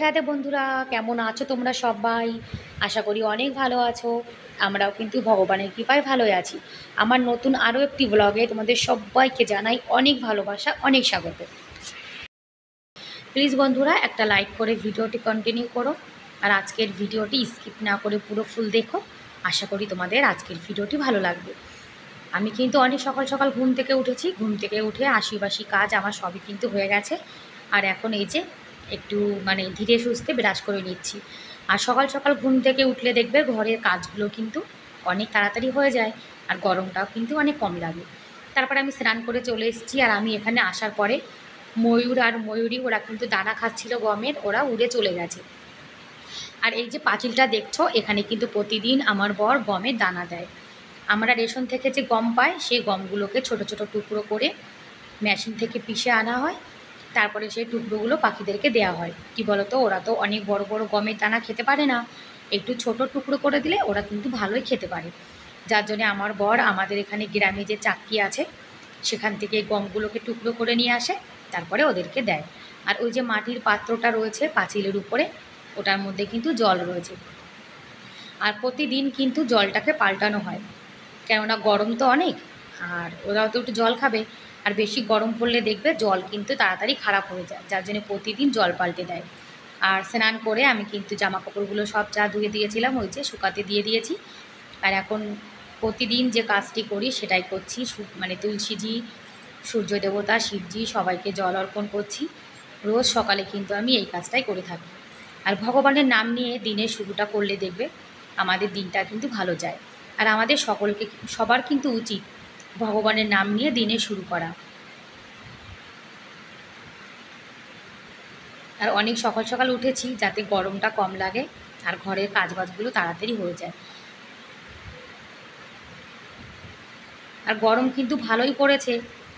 রাধে বন্ধুরা, কেমন আছো তোমরা সবাই? আশা করি অনেক ভালো আছো। আমরাও কিন্তু ভগবানের কৃপায় ভালোই আছি। আমার নতুন আরও একটি ব্লগে তোমাদের সবাইকে জানাই অনেক ভালোবাসা, অনেক স্বাগত। প্লিজ বন্ধুরা একটা লাইক করে ভিডিওটি কন্টিনিউ করো, আর আজকের ভিডিওটি স্কিপ না করে পুরো ফুল দেখো। আশা করি তোমাদের আজকের ভিডিওটি ভালো লাগবে। আমি কিন্তু অনেক সকাল সকাল ঘুম থেকে উঠেছি। ঘুম থেকে উঠে আশিবাসি কাজ আমার সবই কিন্তু হয়ে গেছে। আর এখন এই যে একটু ধীরে সুস্থে ব্রাশ করে নিচ্ছি। আর সকাল সকাল ঘুম থেকে উঠলে দেখবে ঘরের কাজগুলো কিন্তু অনেক তাড়াতাড়ি হয়ে যায়, আর গরমটাও কিন্তু অনেক কম লাগে। তারপরে আমি স্নান করে চলে এসেছি। আর আমি এখানে আসার পরে ময়ূর আর ময়ূরী ওরা কিন্তু দানা খাচ্ছিল গমের, ওরা উড়ে চলে গেছে। আর এই যে পাঁচিলটা দেখছো, এখানে কিন্তু প্রতিদিন আমার বর গমের দানা দেয়। আমরা রেশন থেকে যে গম পাই সেই গমগুলোকে ছোট ছোট টুকরো করে মেশিন থেকে পিষে আনা হয়। তারপরে সেই টুকরোগুলো পাখিদেরকে দেওয়া হয়। কি বলতো, ওরা তো অনেক বড় বড় গমের দানা খেতে পারে না, একটু ছোট টুকরো করে দিলে ওরা কিন্তু ভালোই খেতে পারে। যার জন্যে আমার বর আমাদের এখানে গ্রামে যে চাক্কি আছে সেখান থেকে গমগুলোকে টুকরো করে নিয়ে আসে, তারপরে ওদেরকে দেয়। আর ওই যে মাটির পাত্রটা রয়েছে পাঁচিলের উপরে, ওটার মধ্যে কিন্তু জল রয়েছে। আর প্রতিদিন কিন্তু জলটাকে পাল্টানো হয়, কেননা গরম তো অনেক, আর ওরাও তো একটু জল খাবে। আর বেশি গরম পড়লে দেখবে জল কিন্তু তাড়াতাড়ি খারাপ হয়ে যায়, যার জন্য প্রতিদিন জল পাল্টে দেয়। আর স্নান করে আমি কিন্তু জামা কাপড়গুলো সব যা ধুয়ে দিয়েছিলাম ওই যে শুকাতে দিয়ে দিয়েছি। আর এখন প্রতিদিন যে কাজটি করি সেটাই করছি। তুলসীজি, সূর্য দেবতা, শিবজি সবাইকে জল অর্পণ করছি। রোজ সকালে কিন্তু আমি এই কাজটাই করে থাকি। আর ভগবানের নাম নিয়ে দিনের শুরুটা করলে দেখবে আমাদের দিনটা কিন্তু ভালো যায়। আর আমাদের সবার কিন্তু উচিত ভগবানের নাম নিয়ে দিনে শুরু করা। আর অনেক সকাল সকাল উঠেছি যাতে গরমটা কম লাগে আর ঘরের কাজবাজগুলো তাড়াতাড়ি হয়ে যায়। আর গরম কিন্তু ভালোই পড়েছে,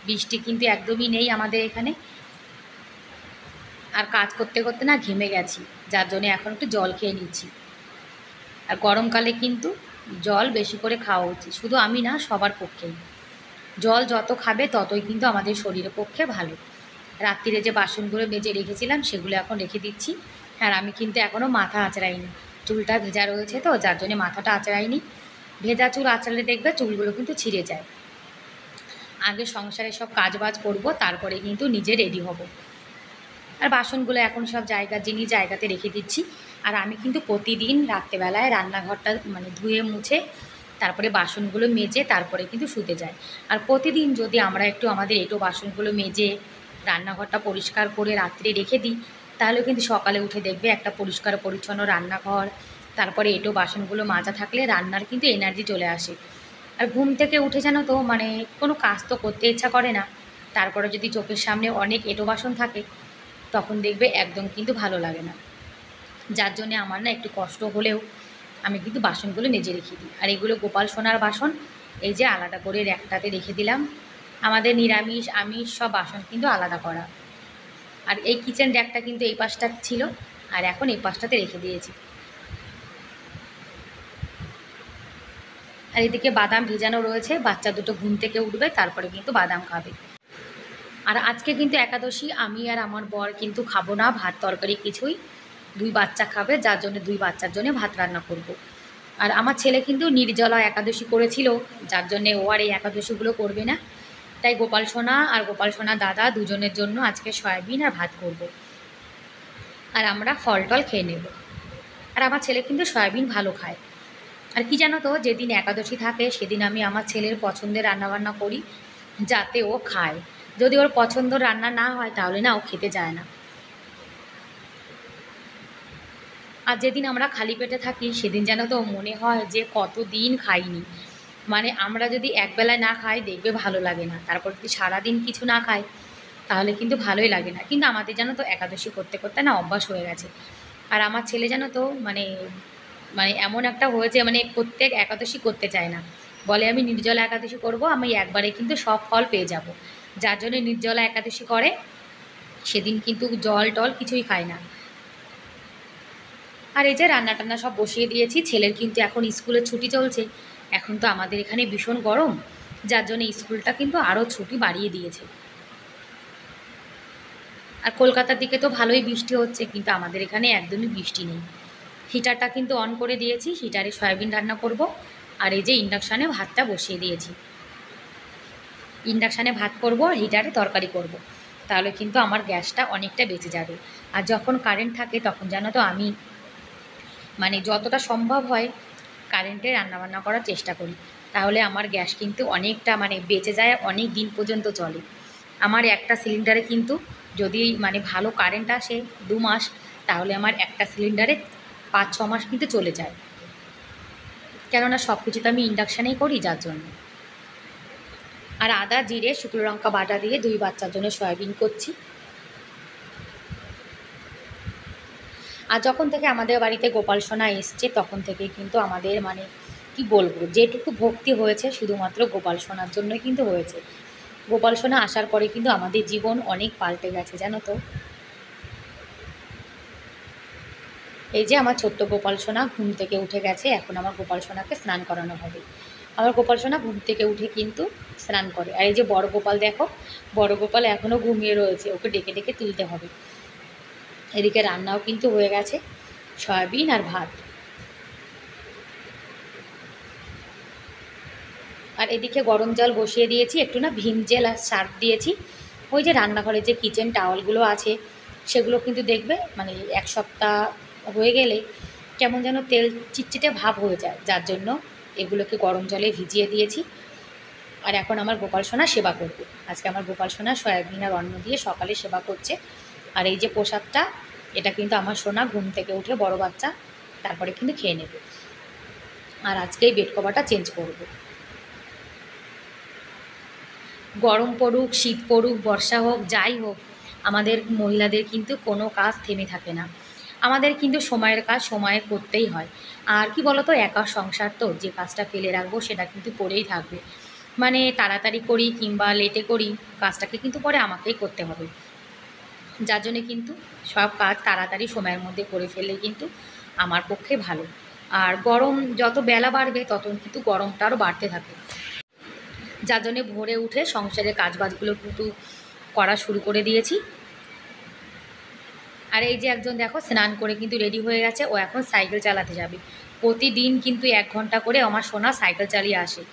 বৃষ্টি কিন্তু একদমই নেই আমাদের এখানে। আর কাজ করতে করতে না ঘেমে গেছি, যার জন্য এখন একটু জল খেয়ে নিচ্ছি। আর গরমকালে কিন্তু জল বেশি করে খাওয়া উচিত, শুধু আমি না, সবার পক্ষেই। জল যত খাবে ততই কিন্তু আমাদের শরীরের পক্ষে ভালো। রাত্রিরে যে বাসনগুলো মেজে রেখেছিলাম সেগুলো এখন রেখে দিচ্ছি। আর আমি কিন্তু এখনও মাথা আঁচড়াইনি, চুলটা ভেজা রয়েছে তো যার জন্য মাথাটা আঁচড়াইনি। ভেজা চুল আঁচড়ালে দেখবে চুলগুলো কিন্তু ছিঁড়ে যায়। আগে সংসারে সব কাজবাজ করব, তারপরে কিন্তু নিজে রেডি হব। আর বাসনগুলো এখন সব জায়গার জিনিস জায়গাতে রেখে দিচ্ছি। আর আমি কিন্তু প্রতিদিন রাত্রেবেলায় রান্নাঘরটা ধুয়ে মুছে তারপরে বাসনগুলো মেজে তারপরে কিন্তু শুতে যাই। আর প্রতিদিন যদি আমরা একটু আমাদের এঁটো বাসনগুলো মেজে রান্নাঘরটা পরিষ্কার করে রাত্রে রেখে দিই, তাহলে কিন্তু সকালে উঠে দেখবে একটা পরিষ্কার পরিচ্ছন্ন রান্নাঘর, তারপরে এঁটো বাসনগুলো মাজা থাকলে রান্নার কিন্তু এনার্জি চলে আসে। আর ঘুম থেকে উঠে জানো তো কোনো কাজ তো করতে ইচ্ছা করে না, তারপরে যদি চোখের সামনে অনেক এঁটো বাসন থাকে তখন দেখবে একদম কিন্তু ভালো লাগে না। যার জন্যে আমার না একটু কষ্ট হলেও আমি কিন্তু বাসনগুলো মেজে রেখে দিই। আর এগুলো গোপাল সোনার বাসন, এই যে আলাদা করে র্যাকটাতে রেখে দিলাম। আমাদের নিরামিষ আমিষ সব বাসন কিন্তু আলাদা করা। আর এই কিচেন র্যাকটা কিন্তু এই পাশটা ছিল, আর এখন এই পাশটাতে রেখে দিয়েছি। আর এদিকে বাদাম ভেজানো রয়েছে, বাচ্চা দুটো ঘুম থেকে উঠবে তারপরে কিন্তু বাদাম খাবে। আর আজকে কিন্তু একাদশী, আমি আর আমার বর কিন্তু খাবো না ভাত তরকারি কিছুই। দুই বাচ্চা খাবে, যার জন্য দুই বাচ্চার জন্য ভাত রান্না করব। আর আমার ছেলে কিন্তু নির্জলা একাদশী করেছিল, যার জন্যে ও আর এই একাদশীগুলো করবে না। তাই গোপাল সোনা আর গোপাল সোনা দাদা দুজনের জন্য আজকে সয়াবিন আর ভাত করব। আর আমরা ফল টল খেয়ে নেব। আর আমার ছেলে কিন্তু সয়াবিন ভালো খায়। আর কি জানো তো, যেদিন একাদশী থাকে সেদিন আমি আমার ছেলের পছন্দের রান্নাবান্না করি যাতে ও খায়। যদি ওর পছন্দ রান্না না হয় তাহলে না ও খেতে যায় না। আর যেদিন আমরা খালি পেটে থাকি সেদিন যেন তো মনে হয় যে কতদিন খাইনি। আমরা যদি একবেলায় না খাই দেখবে ভালো লাগে না, তারপর যদি সারাদিন কিছু না খাই তাহলে কিন্তু ভালোই লাগে না। কিন্তু আমাদের জানো তো একাদশী করতে করতে না অভ্যাস হয়ে গেছে। আর আমার ছেলে জানো তো এমন একটা হয়েছে, প্রত্যেক একাদশী করতে চায় না, বলে আমি নির্জলা একাদশী করব, আমি একবারে কিন্তু সব ফল পেয়ে যাব। যার জন্য নির্জলা একাদশী করে, সেদিন কিন্তু জল টল কিছুই খায় না। আর এই যে রান্না টান্না সব বসিয়ে দিয়েছি, ছেলের কিন্তু এখন স্কুলের ছুটি চলছে। এখন তো আমাদের এখানে ভীষণ গরম, যার জন্য স্কুলটা কিন্তু আরও ছুটি বাড়িয়ে দিয়েছে। আর কলকাতার দিকে তো ভালোই বৃষ্টি হচ্ছে, কিন্তু আমাদের এখানে একদমই বৃষ্টি নেই। হিটারটা কিন্তু অন করে দিয়েছি, হিটারে সয়াবিন রান্না করব। আর এই যে ইন্ডাকশানে ভাতটা বসিয়ে দিয়েছি, ইন্ডাকশানে ভাত করব আর হিটারে তরকারি করব। তাহলে কিন্তু আমার গ্যাসটা অনেকটা বেঁচে যাবে। আর যখন কারেন্ট থাকে তখন জানো তো আমি মানে যতটা সম্ভব হয় কারেন্টে রান্নাবান্না করার চেষ্টা করি। তাহলে আমার গ্যাস কিন্তু অনেকটা মানে বেঁচে যায়, অনেক দিন পর্যন্ত চলে। আমার একটা সিলিন্ডারে কিন্তু যদি মানে ভালো কারেন্ট আসে 2 মাস, তাহলে আমার একটা সিলিন্ডারে 5-6 মাস কিন্তু চলে যায়। কেননা সব কিছু তো আমি ইন্ডাকশানেই করি, যার জন্য। আর আদা জিরে শুকনো লঙ্কা বাটা দিয়ে 2 বাচ্চার জন্য সয়াবিন করছি। আর যখন থেকে আমাদের বাড়িতে গোপাল সোনা এসছে তখন থেকে কিন্তু আমাদের মানে কি বলবো, যেটুকু ভক্তি হয়েছে শুধুমাত্র গোপাল সোনার জন্যই কিন্তু হয়েছে। গোপাল সোনা আসার পরে কিন্তু আমাদের জীবন অনেক পাল্টে গেছে, জানো তো। এই যে আমার ছোট্ট গোপাল সোনা ঘুম থেকে উঠে গেছে, এখন আমার গোপাল সোনাকে স্নান করানো হবে। আমার গোপাল সোনা ঘুম থেকে উঠে কিন্তু স্নান করে। আর এই যে বড় গোপাল দেখো, বড় গোপাল এখনও ঘুমিয়ে রয়েছে, ওকে ডেকে ডেকে তুলতে হবে। এদিকে রান্নাও কিন্তু হয়ে গেছে, সয়াবিন আর ভাত। আর এদিকে গরম জল বসিয়ে দিয়েছি, একটু না ভীম জেল আর সার্ফ দিয়েছি। ওই যে রান্নাঘরে যে কিচেন টাওয়ালগুলো আছে সেগুলো কিন্তু দেখবে মানে 1 সপ্তাহ হয়ে গেলে কেমন যেন তেল চিটচিটে ভাব হয়ে যায়, যার জন্য এগুলোকে গরম জলে ভিজিয়ে দিয়েছি। আর এখন আমার গোপাল সোনা সেবা করবে। আজকে আমার গোপাল সোনা সয়াবিন আর অন্ন দিয়ে সকালে সেবা করছে। আর এই যে প্রসাদটা, এটা কিন্তু আমার সোনা ঘুম থেকে উঠে বড় বাচ্চা তারপরে কিন্তু খেয়ে নেবে। আর আজকে এই বেড কভারটা চেঞ্জ করব। গরম পড়ুক, শীত পড়ুক, বর্ষা হোক, যাই হোক, আমাদের মহিলাদের কিন্তু কোনো কাজ থেমে থাকে না। আমাদের কিন্তু সময়ের কাজ সময়ে করতেই হয়। আর কি বলো তো, একা সংসার তো, যে কাজটা ফেলে রাখবো সেটা কিন্তু পড়েই থাকবে। মানে তাড়াতাড়ি করি কিংবা লেটে করি, কাজটাকে কিন্তু পরে আমাকেই করতে হবে। যার জন্যে কিন্তু সব কাজ তাড়াতাড়ি সময়ের মধ্যে করে ফেললে কিন্তু আমার পক্ষে ভালো। আর গরম যত বেলা বাড়বে তত কিন্তু গরমটা আরও বাড়তে থাকে, যার জন্যে ভোরে উঠে সংসারের কাজবাজগুলো কিন্তু করা শুরু করে দিয়েছি। আর এই যে একজন দেখো স্নান করে কিন্তু রেডি হয়ে গেছে, ও এখন সাইকেল চালাতে যাবে। প্রতিদিন কিন্তু 1 ঘন্টা করে আমার সোনা সাইকেল চালিয়ে আসে।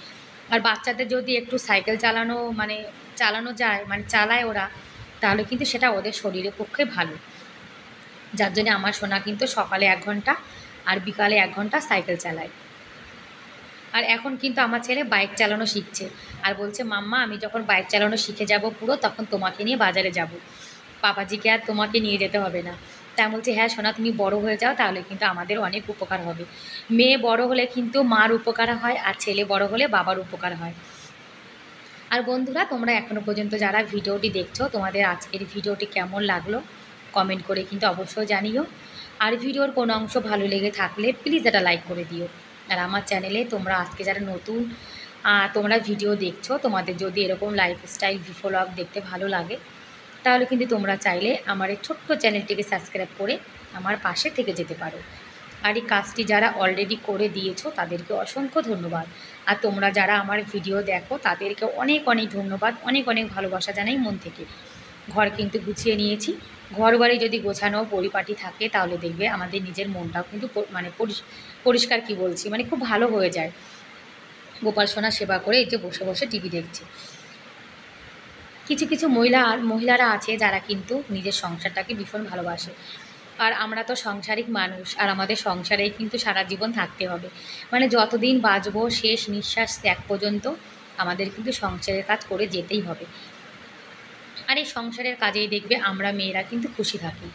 আর বাচ্চাদের যদি একটু সাইকেল চালানো মানে চালানো যায়, মানে চালায় ওরা, তাহলে কিন্তু সেটা ওদের শরীরের পক্ষে ভালো। যার জন্যে আমার সোনা কিন্তু সকালে 1 ঘন্টা আর বিকালে 1 ঘন্টা সাইকেল চালায়। আর এখন কিন্তু আমার ছেলে বাইক চালানো শিখছে, আর বলছে মাম্মা আমি যখন বাইক চালানো শিখে যাব পুরো, তখন তোমাকে নিয়ে বাজারে যাব, বাবাজিকে আর তোমাকে নিয়ে যেতে হবে না। তা আমি বলছি হ্যাঁ সোনা, তুমি বড় হয়ে যাও, তাহলে কিন্তু আমাদের অনেক উপকার হবে। মেয়ে বড় হলে কিন্তু মার উপকার হয়, আর ছেলে বড় হলে বাবার উপকার হয়। আর বন্ধুরা, তোমরা এখনও পর্যন্ত যারা ভিডিওটি দেখছো, তোমাদের আজকের ভিডিওটি কেমন লাগলো কমেন্ট করে কিন্তু অবশ্যই জানিও। আর ভিডিওর কোনো অংশ ভালো লেগে থাকলে প্লিজ এটা লাইক করে দিও। আর আমার চ্যানেলে তোমরা আজকে যারা নতুন তোমরা ভিডিও দেখছো, তোমাদের যদি এরকম লাইফস্টাইল ভ্লগ দেখতে ভালো লাগে, তাহলে কিন্তু তোমরা চাইলে আমার এই ছোট্ট চ্যানেলটিকে সাবস্ক্রাইব করে আমার পাশে থেকে যেতে পারো। আর এই কাজটি যারা অলরেডি করে দিয়েছো তাদেরকে অসংখ্য ধন্যবাদ। আর তোমরা যারা আমার ভিডিও দেখো তাদেরকে অনেক অনেক ধন্যবাদ, অনেক অনেক ভালোবাসা জানাই মন থেকে। ঘর কিন্তু গুছিয়ে নিয়েছি। ঘর বাড়ি যদি গোছানো পরিপাটি থাকে তাহলে দেখবে আমাদের নিজের মনটাও কিন্তু মানে পরিষ্কার কি বলছি মানে খুব ভালো হয়ে যায়। গোপাল সোনা সেবা করে এই যে বসে বসে টিভি দেখছে। কিছু কিছু মহিলারা আছে যারা কিন্তু নিজের সংসারটাকে ভীষণ ভালোবাসে। আর আমরা তো সাংসারিক মানুষ, আর আমাদের সংসারেই কিন্তু সারা জীবন থাকতে হবে। মানে যতদিন বাঁচবো শেষ নিঃশ্বাস ত্যাগ পর্যন্ত আমাদের কিন্তু সংসারের কাজ করে যেতেই হবে। আর এই সংসারের কাজেই দেখবে আমরা মেয়েরা কিন্তু খুশি থাকি।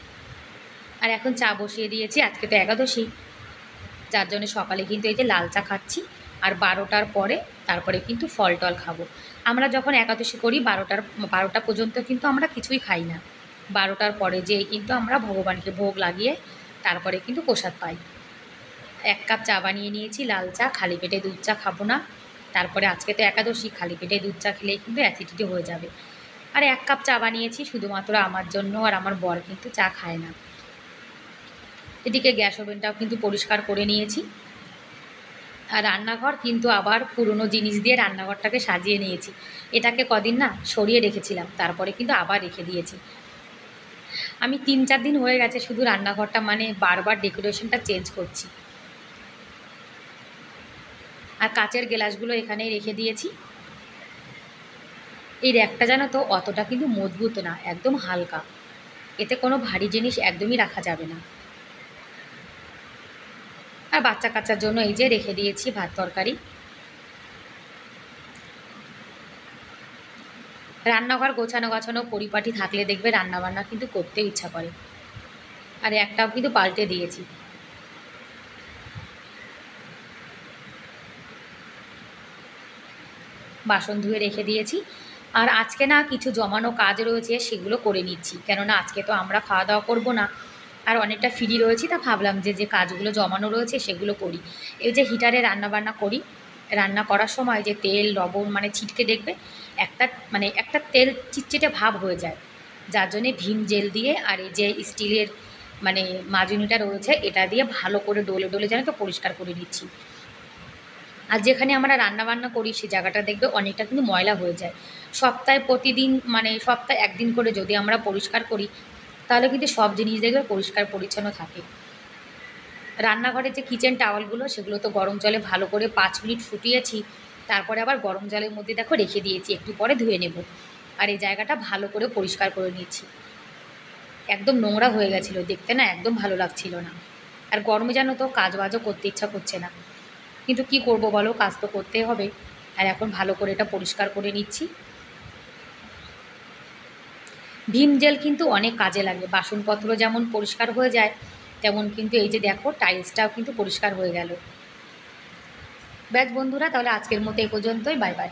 আর এখন চা বসিয়ে দিয়েছি, আজকে তো একাদশী, যার জন্য সকালে কিন্তু এই যে লাল চা খাচ্ছি। আর 12টার পরে তারপরে কিন্তু ফল টল খাবো। আমরা যখন একাদশী করি 12টা পর্যন্ত কিন্তু আমরা কিছুই খাই না। 12টার পরে যেই কিন্তু আমরা ভগবানকে ভোগ লাগিয়ে তারপরে কিন্তু প্রসাদ পাই। 1 কাপ চা বানিয়ে নিয়েছি, লাল চা, খালি পেটে দুধ চা খাবো না। তারপরে আজকে তো একাদশী, খালি পেটে দুধ চা খেলেই কিন্তু অ্যাসিডিটি হয়ে যাবে। আর 1 কাপ চা বানিয়েছি শুধুমাত্র আমার জন্য, আর আমার বর কিন্তু চা খায় না। এদিকে গ্যাস ওভেনটাও কিন্তু পরিষ্কার করে নিয়েছি। আর রান্নাঘর কিন্তু আবার পুরনো জিনিস দিয়ে রান্নাঘরটাকে সাজিয়ে নিয়েছি। এটাকে কদিন না সরিয়ে রেখেছিলাম, তারপরে কিন্তু আবার রেখে দিয়েছি। আমি 3-4 দিন হয়ে গেছে শুধু রান্নাঘরটা মানে বারবার ডেকোরেশনটা চেঞ্জ করছি। আর কাচের গ্লাসগুলো এখানেই রেখে দিয়েছি। এই র্যাকটা জানো তো অতটা কিন্তু মজবুত না, একদম হালকা, এতে কোনো ভারী জিনিস একদমই রাখা যাবে না। আর বাচ্চা কাচ্চার জন্য এই যে রেখে দিয়েছি ভাত তরকারি। রান্নাঘর গোছানো গাছানো পরিপাটি থাকলে দেখবে রান্নাবান্না কিন্তু করতেও ইচ্ছা করে। আর একটাও কিন্তু পাল্টে দিয়েছি। বাসন ধুয়ে রেখে দিয়েছি। আর আজকে না কিছু জমানো কাজ রয়েছে, সেগুলো করে নিচ্ছি, কেননা আজকে তো আমরা খাওয়া দাওয়া করবো না। আর অনেকটা ফ্রি রয়েছি, তা ভাবলাম যে যে কাজগুলো জমানো রয়েছে সেগুলো করি। এই যে হিটারে রান্নাবান্না করি, রান্না করার সময় যে তেল লবণ মানে ছিটকে দেখবে একটা মানে একটা তেল চিটচিটে ভাব হয়ে যায়, যার জন্যে ভীম জেল দিয়ে আর এই যে স্টিলের মানে মাজুনিটা রয়েছে এটা দিয়ে ভালো করে ডলে ডলে যেন তো পরিষ্কার করে নিচ্ছি। আর যেখানে আমরা রান্নাবান্না করি সেই জায়গাটা দেখবে অনেকটা কিন্তু ময়লা হয়ে যায়। সপ্তাহে প্রতিদিন মানে সপ্তাহে 1 দিন করে যদি আমরা পরিষ্কার করি তাহলে কিন্তু সব জিনিস দেখবে পরিষ্কার পরিচ্ছন্ন থাকে। রান্নাঘরের যে কিচেন টাওয়ালগুলো সেগুলো তো গরম জলে ভালো করে 5 মিনিট ফুটিয়েছি, তারপরে আবার গরম জলের মধ্যে দেখো রেখে দিয়েছি, একটু পরে ধুয়ে নেব। আর এই জায়গাটা ভালো করে পরিষ্কার করে নিয়েছি। একদম নোংরা হয়ে গেছিলো, দেখতে না একদম ভালো লাগছিল না। আর গরমে জানো তো কাজ বাজও করতে ইচ্ছা করছে না, কিন্তু কি করব বলো, কাজ তো করতেই হবে। আর এখন ভালো করে এটা পরিষ্কার করে নিচ্ছি। ভীম জেল কিন্তু অনেক কাজে লাগে, বাসনপত্র যেমন পরিষ্কার হয়ে যায় তেমন কিন্তু এই যে দেখো টাইলসটাও কিন্তু পরিষ্কার হয়ে গেল। ব্যাস বন্ধুরা, তাহলে আজকের মতো এই পর্যন্তই, বাই বাই।